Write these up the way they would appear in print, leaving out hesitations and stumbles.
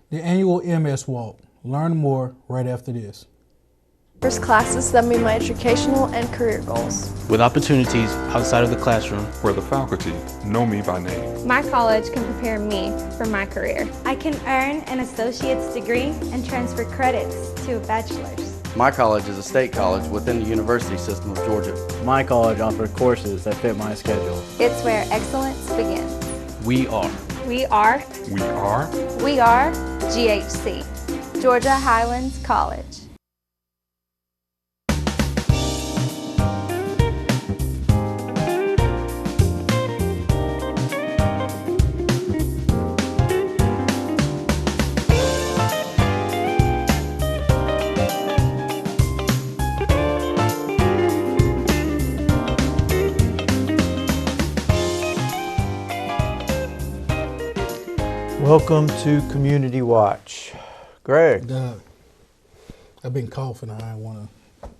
the annual MS Walk. Learn more right after this. First classes that meet my educational and career goals. With opportunities outside of the classroom, where the faculty know me by name. My college can prepare me for my career. I can earn an associate's degree and transfer credits to a bachelor's. My college is a state college within the university system of Georgia. My college offers courses that fit my schedule. It's where excellence begins. we are. We are. We are. We are GHC, Georgia Highlands College. Welcome to Community Watch. Greg. Doug, I've been coughing. I don't want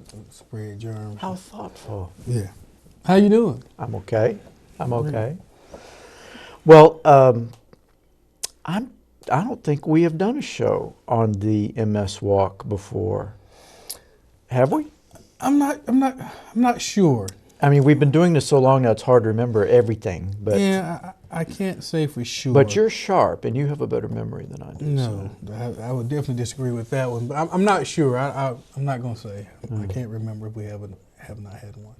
to spread germs. How thoughtful. Yeah. How you doing? I'm okay. Well, I don't think we have done a show on the MS Walk before. Have we? I'm not sure. I mean, we've been doing this so long now it's hard to remember everything. But yeah, I can't say for sure. But you're sharp and you have a better memory than I do. No, so. I would definitely disagree with that one. But I'm not sure. I'm not going to say. I can't remember if we have not had one.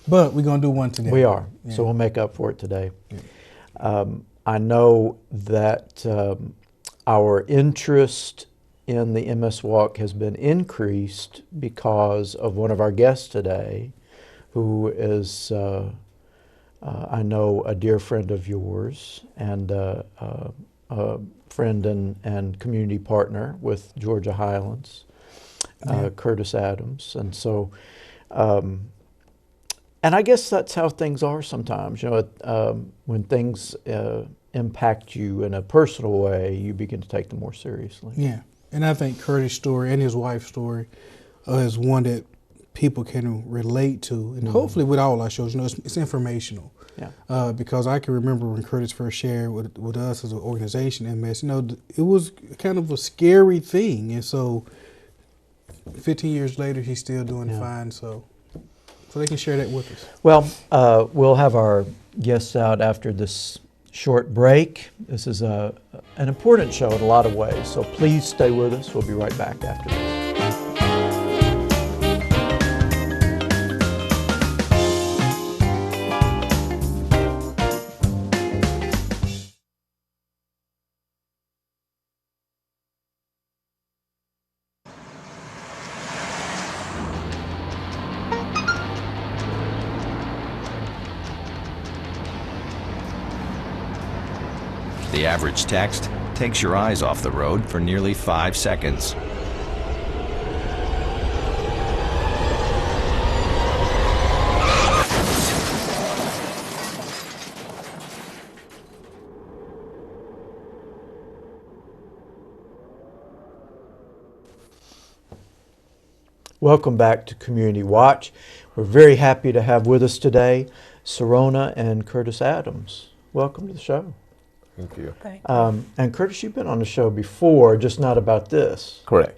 But we're going to do one today. We are. Yeah. So we'll make up for it today. Yeah. I know that our interest in the MS Walk has been increased because of one of our guests today, who is, I know, a dear friend of yours and a friend and community partner with Georgia Highlands, Curtis Adams. And so, and I guess that's how things are sometimes. You know, when things impact you in a personal way, you begin to take them more seriously. Yeah, and I think Curtis' story and his wife's story is one that people can relate to, and hopefully with all our shows, you know, it's informational. Yeah. Because I can remember when Curtis first shared with us as an organization, MS, you know, it was kind of a scary thing, and so 15 years later, he's still doing fine. So they can share that with us. Well, we'll have our guests out after this short break. This is an important show in a lot of ways, so please stay with us. We'll be right back after this. The average text takes your eyes off the road for nearly 5 seconds. Welcome back to Community Watch. We're very happy to have with us today Serona and Curtis Adams. Welcome to the show. Thank you. And Curtis, you've been on the show before, just not about this. Correct.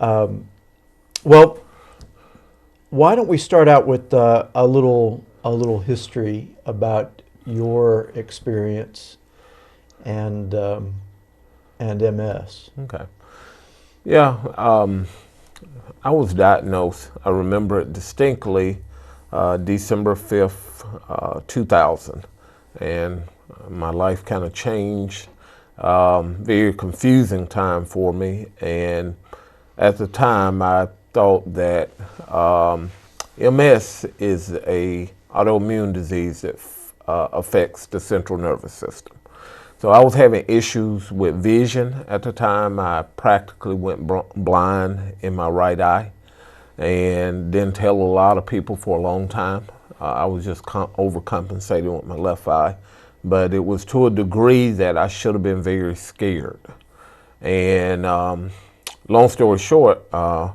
Well, why don't we start out with a little history about your experience and MS. Okay. Yeah. I was diagnosed. I remember it distinctly, December 5th, 2000, and my life kind of changed. Very confusing time for me, and at the time I thought that MS is a autoimmune disease that affects the central nervous system. So I was having issues with vision at the time. I practically went blind in my right eye and didn't tell a lot of people for a long time. I was just overcompensating with my left eye. But it was to a degree that I should have been very scared. And long story short, I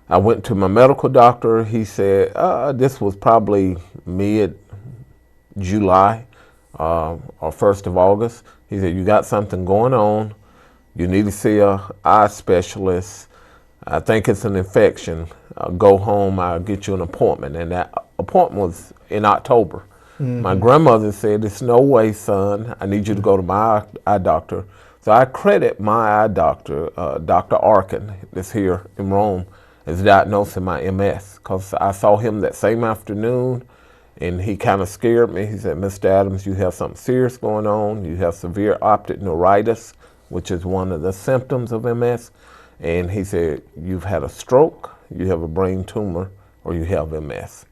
went to my medical doctor. He said, this was probably mid-July or 1st of August. He said, you got something going on. You need to see a eye specialist. I think it's an infection. Go home, I'll get you an appointment. And that appointment was in October. My grandmother said, "There's no way, son. I need you to go to my eye doctor." So I credit my eye doctor, Dr. Arkin, that's here in Rome, as diagnosing my MS, because I saw him that same afternoon, and he kind of scared me. He said, "Mr. Adams, you have something serious going on. You have severe optic neuritis, which is one of the symptoms of MS." And he said, "You've had a stroke, you have a brain tumor, or you have MS."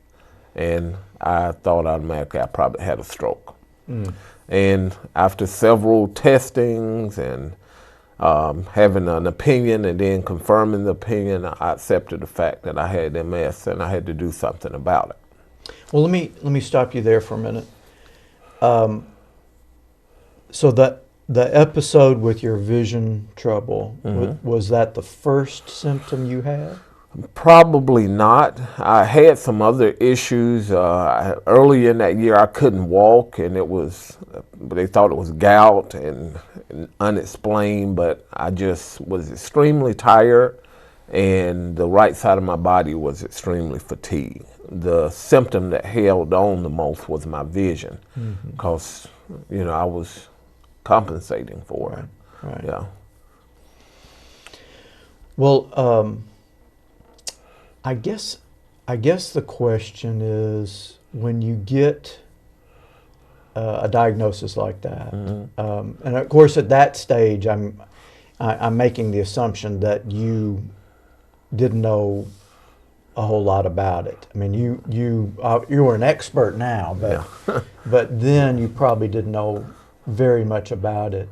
And I thought automatically I probably had a stroke. And after several testings and having an opinion and then confirming the opinion, I accepted the fact that I had MS and I had to do something about it. Well, let me stop you there for a minute. So the episode with your vision trouble, was that the first symptom you had? Probably not. I had some other issues. Early in that year, I couldn't walk, and they thought it was gout and unexplained, but I just was extremely tired, and the right side of my body was extremely fatigued. The symptom that held on the most was my vision, because I was compensating for it. Right. Yeah. Well, I guess the question is, when you get a diagnosis like that, and of course at that stage, I'm making the assumption that you didn't know a whole lot about it. I mean, you were an expert now, but but then you probably didn't know very much about it.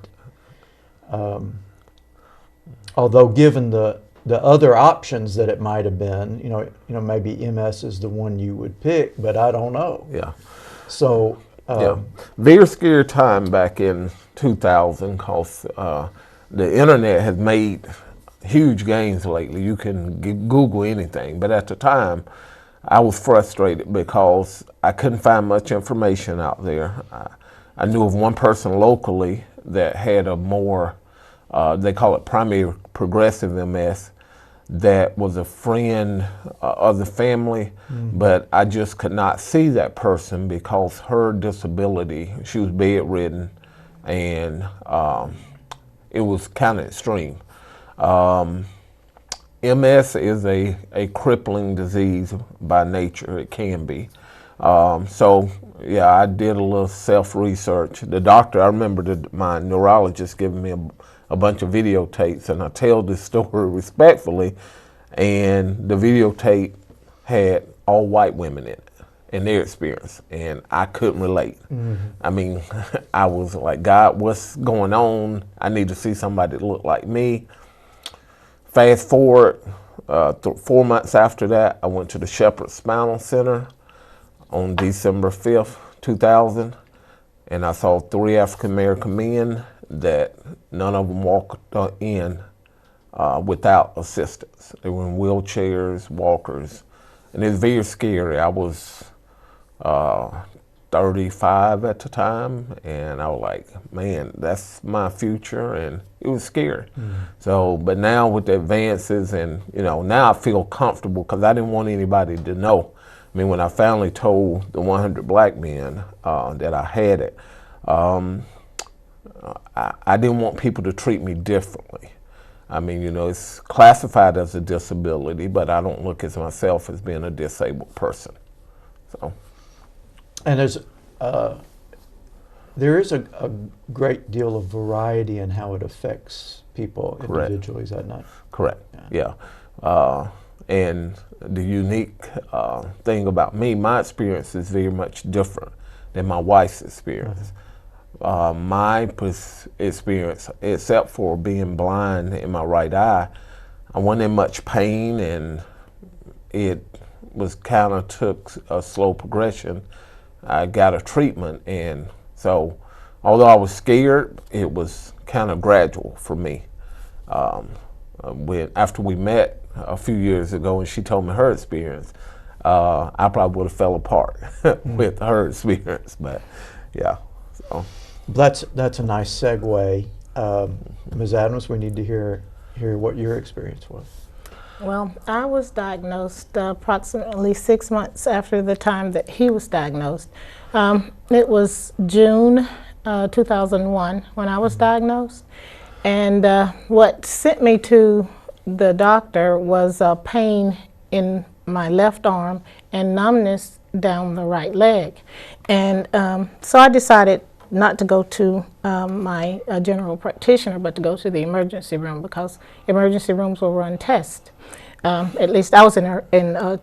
Although given the other options that it might have been, maybe MS is the one you would pick, but I don't know. Yeah. So. Very scary time back in 2000, because the internet has made huge gains lately. You can Google anything, but at the time, I was frustrated because I couldn't find much information out there. I knew of one person locally that had a more, they call it primary progressive MS, that was a friend of the family, but I just could not see that person because her disability, she was bedridden, and it was kind of extreme. MS is a crippling disease by nature. It can be. So yeah, I did a little self-research. The doctor, I remember my neurologist giving me a bunch of videotapes, and I tell this story respectfully, and the videotape had all white women in it and their experience, and I couldn't relate. I mean, I was like, God, what's going on? I need to see somebody that looked like me. Fast forward, 4 months after that, I went to the Shepherd Spinal Center on December 5th, 2000, and I saw 3 African American men that none of them walked in without assistance. They were in wheelchairs, walkers, and it was very scary. I was 35 at the time, and I was like, man, that's my future, and it was scary. So, but now with the advances, and now I feel comfortable because I didn't want anybody to know. I mean, when I finally told the 100 black men that I had it, I didn't want people to treat me differently. I mean, it's classified as a disability, but I don't look at myself as being a disabled person. So. And there is a great deal of variety in how it affects people individually, is that not? Correct, yeah. And the unique thing about me, my experience is very much different than my wife's experience. My experience, except for being blind in my right eye, I wasn't in much pain, and it was kind of took a slow progression. I got a treatment, and so although I was scared, it was kind of gradual for me. After we met a few years ago and she told me her experience, I probably would have fell apart with her experience, but yeah. So. That's a nice segue Ms. Adams, we need to hear what your experience was. Well, I was diagnosed approximately 6 months after the time that he was diagnosed. It was June 2001 when I was diagnosed. And what sent me to the doctor was pain in my left arm and numbness down the right leg. And so I decided not to go to my general practitioner, but to go to the emergency room, because emergency rooms will run tests. At least I was in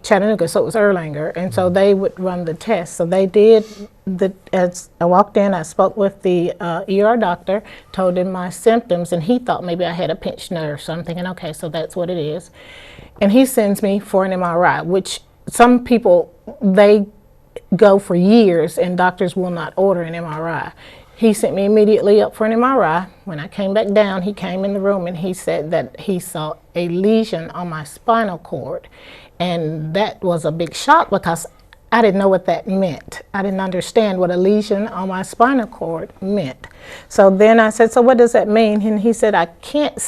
Chattanooga, so it was Erlanger, and so they would run the tests. So they did. As I walked in, I spoke with the ER doctor, told him my symptoms, and he thought maybe I had a pinched nerve. So I'm thinking, okay, so that's what it is. And he sends me for an MRI, which some people, they go for years and doctors will not order an MRI. He sent me immediately up for an MRI. When I came back down, he came in the room and he said that he saw a lesion on my spinal cord. And that was a big shock because I didn't know what that meant. I didn't understand what a lesion on my spinal cord meant. So then I said, so what does that mean? And he said, I can't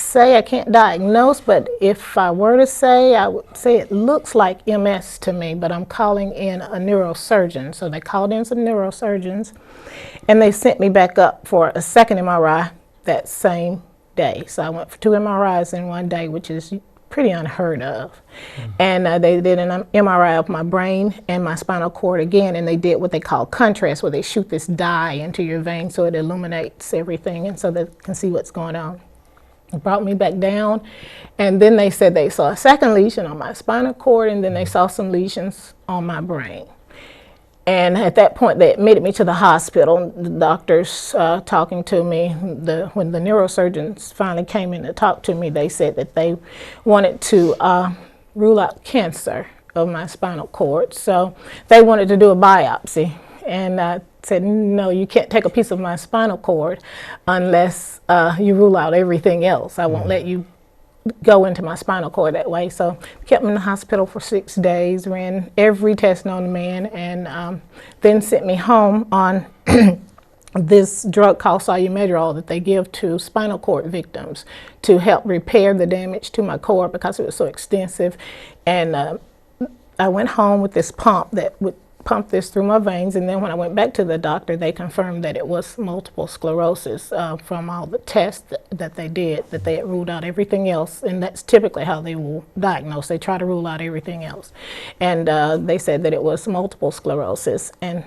diagnose, but if I were to say, I would say it looks like MS to me, but I'm calling in a neurosurgeon. So they called in some neurosurgeons, and they sent me back up for a second MRI that same day. So I went for 2 MRIs in one day, which is pretty unheard of. And they did an MRI of my brain and my spinal cord again, and they did what they call contrast, where they shoot this dye into your vein so it illuminates everything, and so they can see what's going on. It brought me back down, and then they said they saw a second lesion on my spinal cord, and then they saw some lesions on my brain. And at that point, they admitted me to the hospital. The doctors talking to me, when the neurosurgeons finally came in to talk to me, they said that they wanted to rule out cancer of my spinal cord. So they wanted to do a biopsy. And I said, no, you can't take a piece of my spinal cord unless you rule out everything else. I won't let you go into my spinal cord that way. So kept me in the hospital for 6 days, ran every test known to man, and then sent me home on this drug called Solu-Medrol that they give to spinal cord victims to help repair the damage to my cord because it was so extensive. And I went home with this pump that would pump this through my veins, and then when I went back to the doctor, they confirmed that it was multiple sclerosis from all the tests that they did, that they had ruled out everything else, and that's typically how they will diagnose. They try to rule out everything else. And they said that it was multiple sclerosis, and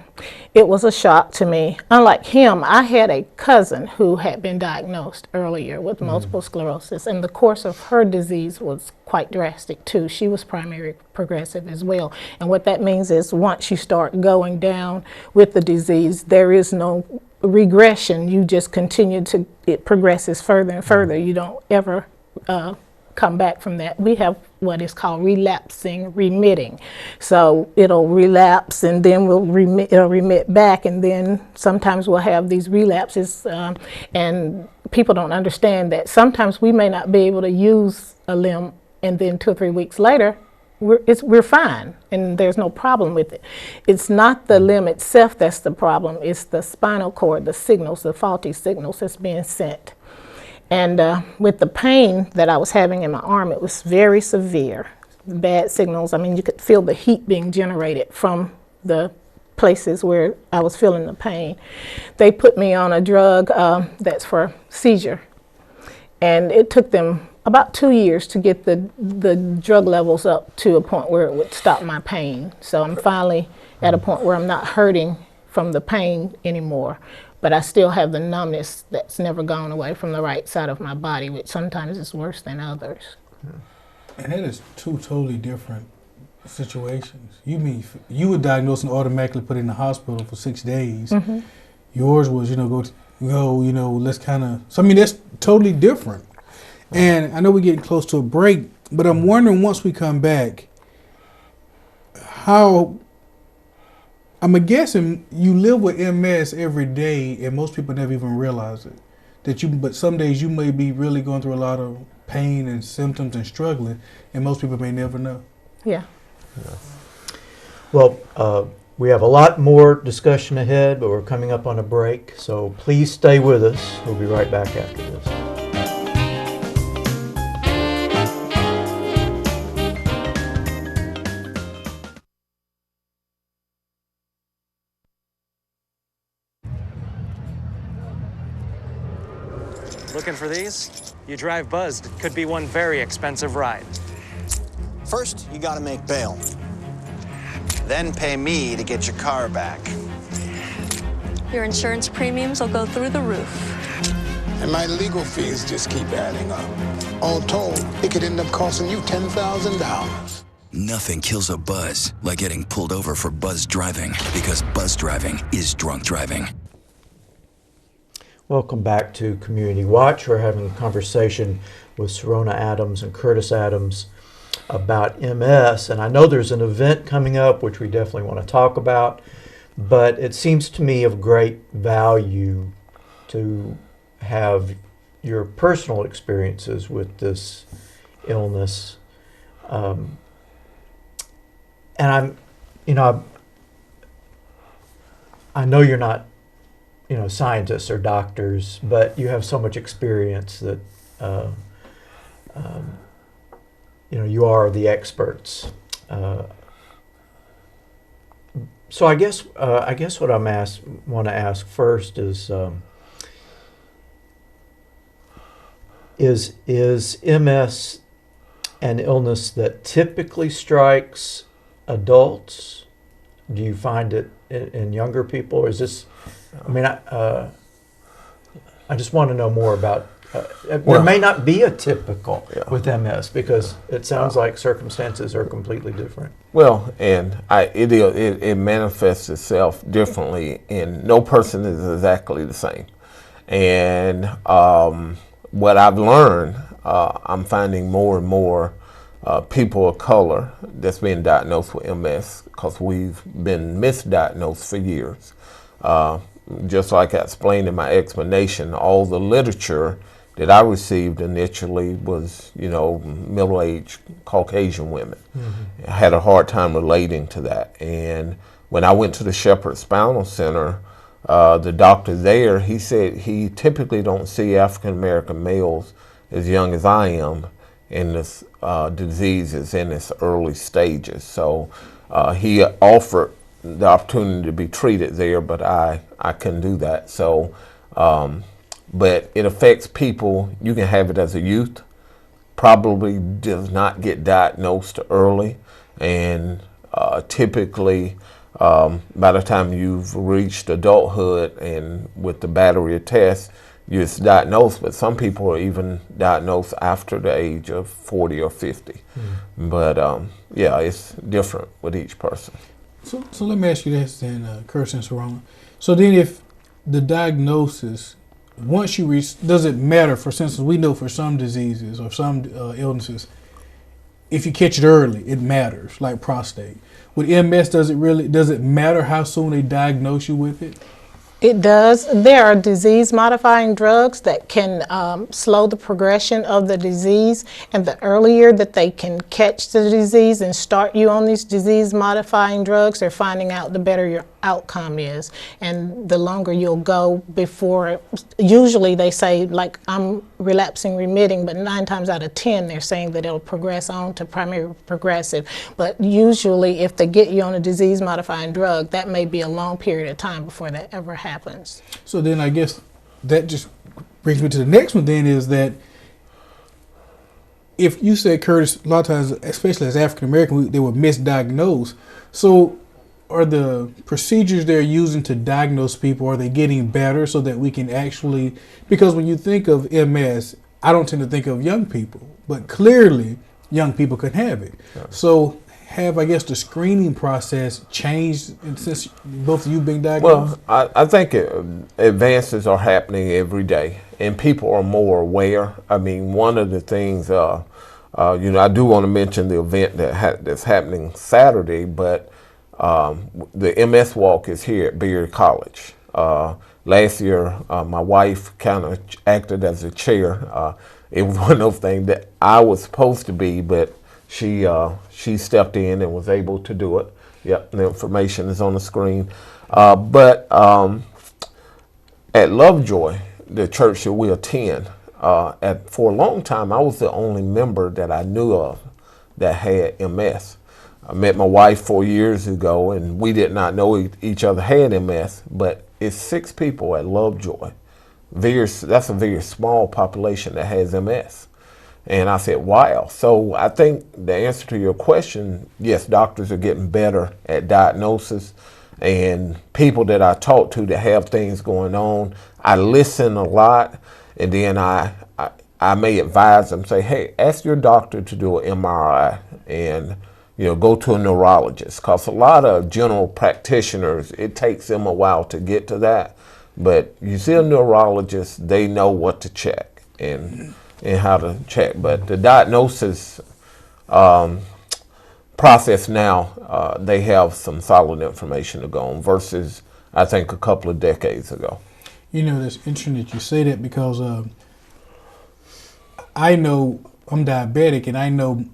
it was a shock to me. Unlike him, I had a cousin who had been diagnosed earlier with multiple sclerosis, and the course of her disease was quite drastic too. She was primary progressive as well. And what that means is once you start going down with the disease, there is no regression. You just continue to, it progresses further and further. You don't ever come back from that. We have what is called relapsing remitting. So it'll relapse and then it'll remit back, and then sometimes we'll have these relapses, and people don't understand that sometimes we may not be able to use a limb, and then 2 or 3 weeks later, we're fine, and there's no problem with it. It's not the limb itself that's the problem, it's the spinal cord, the signals, the faulty signals that's being sent. And with the pain that I was having in my arm, it was very severe, bad signals. I mean, you could feel the heat being generated from the places where I was feeling the pain. They put me on a drug that's for seizure, and it took them about 2 years to get the drug levels up to a point where it would stop my pain. So I'm finally at a point where I'm not hurting from the pain anymore, but I still have the numbness that's never gone away from the right side of my body, which sometimes is worse than others. And that is 2 totally different situations. You mean you were diagnosed and automatically put in the hospital for 6 days. Mm-hmm. Yours was, let's kind of, so I mean, that's totally different. And I know we're getting close to a break, but I'm wondering, once we come back, I'm guessing you live with MS every day, and most people never even realize it. But some days you may be really going through a lot of pain and symptoms and struggling, and most people may never know. Yeah. Well, We have a lot more discussion ahead, but we're coming up on a break, so please stay with us. We'll be right back after this. Looking for these? You drive buzzed. It could be one very expensive ride. First, you gotta make bail. Then pay me to get your car back. Your insurance premiums will go through the roof. And my legal fees just keep adding up. All told, it could end up costing you $10,000. Nothing kills a buzz like getting pulled over for buzz driving, because buzz driving is drunk driving. Welcome back to Community Watch. We're having a conversation with Serona Adams and Curtis Adams about MS, and I know there's an event coming up which we definitely want to talk about, but it seems to me of great value to have your personal experiences with this illness. And I know you're not, scientists or doctors, but you have so much experience that, you are the experts. So I guess what want to ask first is MS an illness that typically strikes adults? Do you find it in younger people, or is this? I just want to know more about. There may not be a typical with MS, because it sounds like circumstances are completely different. Well, and it manifests itself differently, and no person is exactly the same. And what I've learned, I'm finding more and more people of color that's being diagnosed with MS, because we've been misdiagnosed for years. Just like I explained in my explanation, all the literature that I received initially was, middle-aged Caucasian women. Mm-hmm. I had a hard time relating to that. And when I went to the Shepherd Spinal Center, the doctor there, he said he typically don't see African-American males as young as I am, and this disease is in its early stages. So he offered the opportunity to be treated there, but I couldn't do that. So, but it affects people. You can have it as a youth, probably does not get diagnosed early, and typically by the time you've reached adulthood and with the battery of tests, you're diagnosed, but some people are even diagnosed after the age of 40 or 50. Mm. But it's different with each person. So let me ask you this then, Curtis and Serona. So then if the diagnosis, once you reach, does it matter, for instance, we know for some diseases or some illnesses, if you catch it early, it matters, like prostate. With MS, does it matter how soon they diagnose you with it? It does. There are disease-modifying drugs that can slow the progression of the disease, and the earlier that they can catch the disease and start you on these disease-modifying drugs, they're finding out the better your outcome is, and the longer you'll go before. Usually they say, like, I'm relapsing remitting, but 9 times out of 10 they're saying that it'll progress on to primary progressive. But usually if they get you on a disease-modifying drug, that may be a long period of time before that ever happens. So then I guess that just brings me to the next one then, is that if you said, Curtis, a lot of times, especially as African American, they were misdiagnosed. So are the procedures they're using to diagnose people, are they getting better so that we can actually, because when you think of MS, I don't tend to think of young people, but clearly young people can have it. Yeah. So have, I guess, the screening process changed since both of you being diagnosed? Well, I think advances are happening every day, and people are more aware. I mean, one of the things, I do want to mention the event that's happening Saturday, but the MS Walk is here at Beard College. Last year, my wife kind of acted as a chair. It was one of those things that I was supposed to be, but she stepped in and was able to do it. Yep, the information is on the screen. But at Lovejoy, the church that we attend, for a long time, I was the only member that I knew of that had MS. I met my wife 4 years ago, and we did not know each other had MS, but it's 6 people at Lovejoy. That's a very small population that has MS. And I said, wow. So I think the answer to your question, yes, doctors are getting better at diagnosis. And people that I talk to that have things going on, I listen a lot, and then I may advise them, say, hey, ask your doctor to do an MRI and go to a neurologist, because a lot of general practitioners, it takes them a while to get to that. But you see a neurologist, they know what to check and how to check. But the diagnosis process now, they have some solid information to go on versus, I think, a couple of decades ago. That's interesting that you say that, because I know I'm diabetic, and I know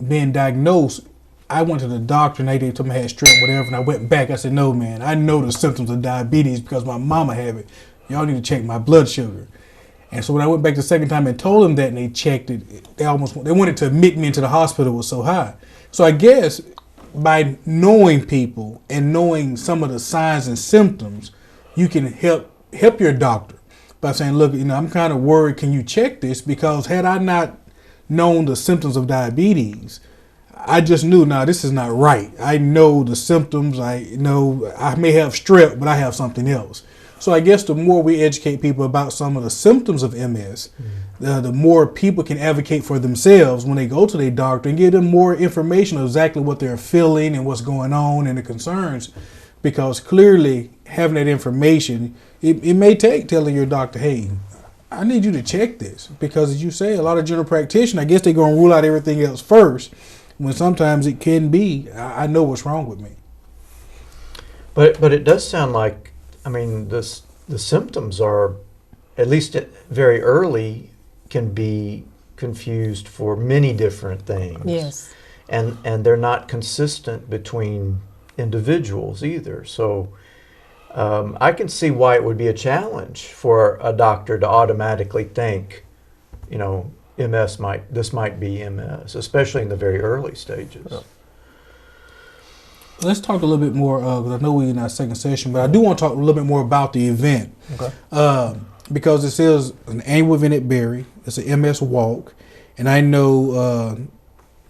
being diagnosed, I went to the doctor and they told me I had strep, whatever, and I went back. I said, no, man, I know the symptoms of diabetes because my mama have it. Y'all need to check my blood sugar. And so when I went back the second time and told them that, and they checked it, they wanted to admit me into the hospital, it was so high. So I guess by knowing people and knowing some of the signs and symptoms, you can help your doctor by saying, look, I'm kind of worried, can you check this? Because had I not known the symptoms of diabetes, I just knew, this is not right. I know the symptoms. I know I may have strep, but I have something else. So I guess the more we educate people about some of the symptoms of MS, the more people can advocate for themselves when they go to their doctor and give them more information of exactly what they're feeling and what's going on and the concerns. Because clearly having that information, it may take telling your doctor, hey, I need you to check this. Because as you say, a lot of general practitioners, I guess they're going to rule out everything else first, when sometimes it can be, I know what's wrong with me. But it does sound like, the symptoms are, at least very early, can be confused for many different things. Yes. And they're not consistent between individuals either. So I can see why it would be a challenge for a doctor to automatically think, this might be MS, especially in the very early stages. Yeah. Let's talk a little bit more, because I know we're in our second session, but I do want to talk a little bit more about the event. Okay. Because this is an annual event at Berry. It's an MS Walk. And I know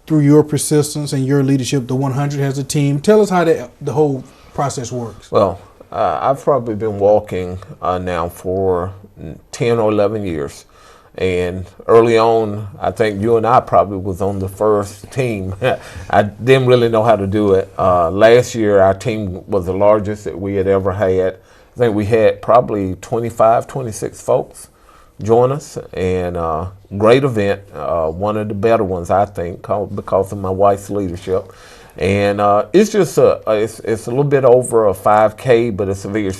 through your persistence and your leadership, the 100 has a team. Tell us how the whole process works. Well, I've probably been walking now for 10 or 11 years. And early on, I think you and I probably was on the first team. I didn't really know how to do it. Last year, our team was the largest that we had ever had. I think we had probably 25, 26 folks join us, and great event. One of the better ones, I think, because of my wife's leadership. And it's just it's a little bit over a 5K, but it's a very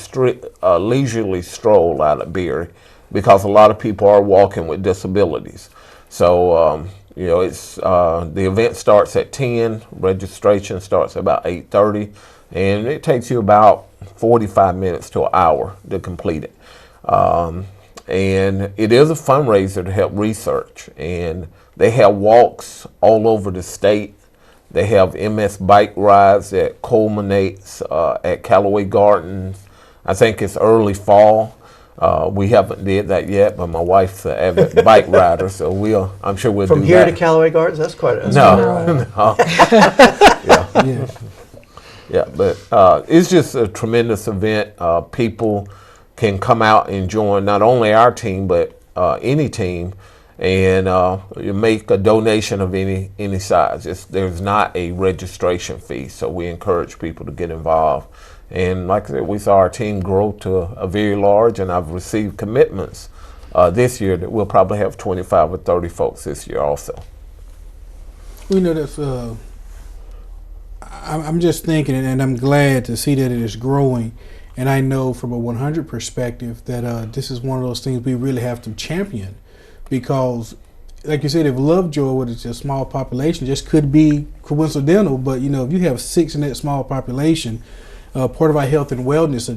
leisurely stroll out of Berry, because a lot of people are walking with disabilities. So, it's the event starts at 10, registration starts about 8:30, and it takes you about 45 minutes to an hour to complete it. And it is a fundraiser to help research, and they have walks all over the state. They have MS bike rides that culminates at Callaway Gardens. I think it's early fall. We haven't did that yet, but my wife's an avid bike rider, so I'm sure we'll do that. From here to Callaway Gardens, that's quite a... No. Yeah, but it's just a tremendous event. People can come out and join not only our team, but any team, and you make a donation of any size. There's not a registration fee, so we encourage people to get involved. And like I said, we saw our team grow to a very large, and I've received commitments this year that we'll probably have 25 or 30 folks this year also. We know that's, I'm just thinking, and I'm glad to see that it is growing. And I know from a 100 perspective that this is one of those things we really have to champion, because like you said, if Lovejoy, with its a small population, just could be coincidental. But you know, if you have 6 in that small population, part of our health and wellness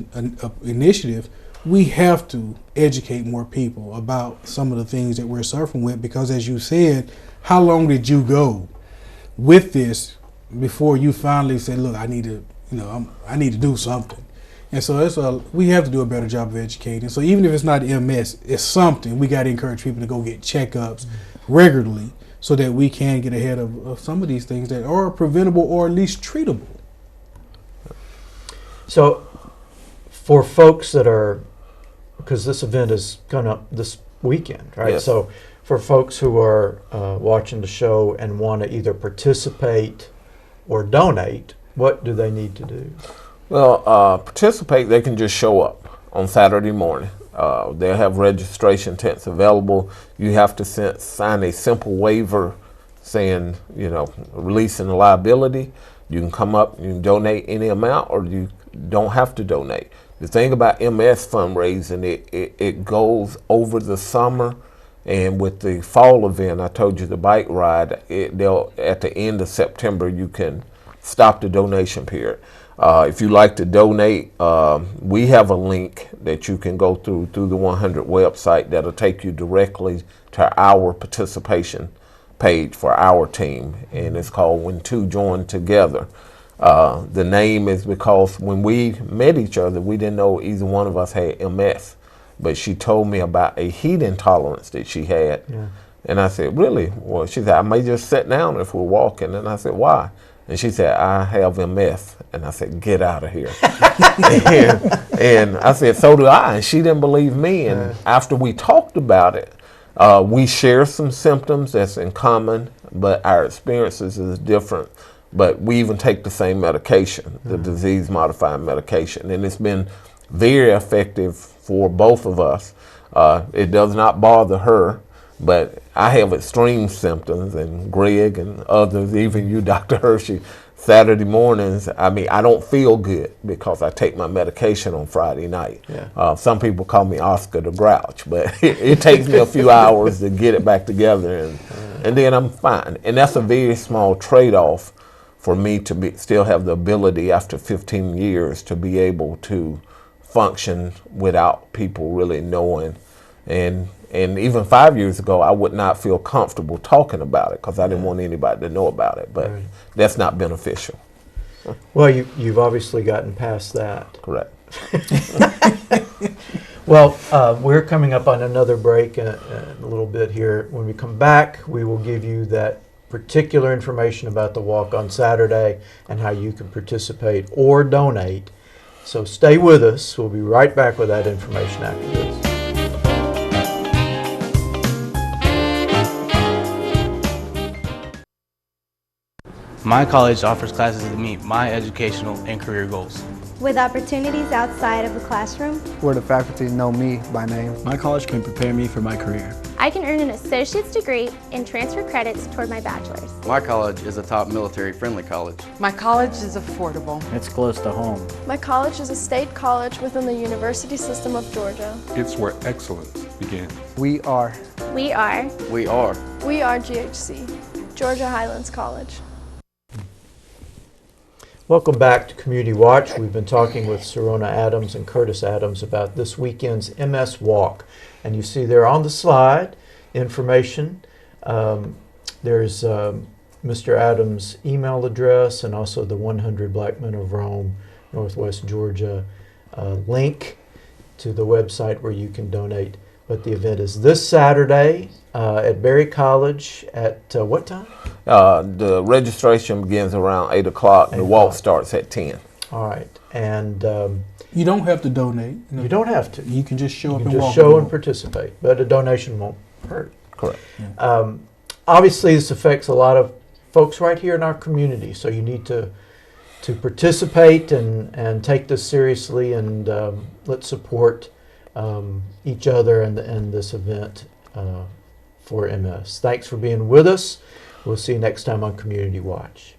initiative, we have to educate more people about some of the things that we're suffering with. Because as you said, how long did you go with this before you finally said, "Look, I need to, I need to do something"? And so we have to do a better job of educating. So even if it's not MS, it's something. We got to encourage people to go get checkups regularly so that we can get ahead of some of these things that are preventable or at least treatable. So for folks that are, because this event is coming up this weekend, right? Yes. So for folks who are watching the show and want to either participate or donate, what do they need to do? Well, participate, they can just show up on Saturday morning. They'll have registration tents available. You have to sign a simple waiver saying, releasing the liability. You can come up, you can donate any amount, or you don't have to donate. The thing about MS fundraising, it goes over the summer, and with the fall event, I told you the bike ride, at the end of September, you can stop the donation period. If you like to donate, we have a link that you can go through the 100 website that'll take you directly to our participation page for our team, and it's called When Two Join Together. The name is because when we met each other, we didn't know either one of us had MS, but she told me about a heat intolerance that she had. Yeah. And I said, really? Well, she said, I may just sit down if we're walking. And I said, why? And she said, I have MS. And I said, get out of here. and I said, so do I. And she didn't believe me. And after we talked about it, we share some symptoms that's in common, but our experiences is different. But we even take the same medication, the disease-modifying medication. And it's been very effective for both of us. It does not bother her. But I have extreme symptoms, and Greg and others, even you, Dr. Hershey, Saturday mornings, I don't feel good because I take my medication on Friday night. Yeah. Some people call me Oscar the Grouch, but it takes me a few hours to get it back together, and then I'm fine. And that's a very small trade-off for me to still have the ability after 15 years to be able to function without people really knowing. And even 5 years ago, I would not feel comfortable talking about it because I didn't want anybody to know about it. But that's not beneficial. Well, you've obviously gotten past that. Correct. Well, we're coming up on another break in a little bit here. When we come back, we will give you that particular information about the walk on Saturday and how you can participate or donate. So stay with us. We'll be right back with that information after this. My college offers classes to meet my educational and career goals. With opportunities outside of the classroom, where the faculty know me by name. My college can prepare me for my career. I can earn an associate's degree and transfer credits toward my bachelor's. My college is a top military-friendly college. My college is affordable. It's close to home. My college is a state college within the University System of Georgia. It's where excellence begins. We are. We are. We are. We are GHC, Georgia Highlands College. Welcome back to Community Watch. We've been talking with Serona Adams and Curtis Adams about this weekend's MS Walk. And you see there on the slide information. There's Mr. Adams' email address and also the 100 Black Men of Rome, Northwest Georgia link to the website where you can donate. But the event is this Saturday at Berry College at what time? The registration begins around 8 o'clock. The walk starts at 10. All right. And you don't have to donate. You don't have to. You can just show up and walk. Just show and participate. But a donation won't hurt. Correct. Yeah. Obviously, this affects a lot of folks right here in our community. So you need to participate and take this seriously, and let's support each other and this event for MS. Thanks for being with us. We'll see you next time on Community Watch.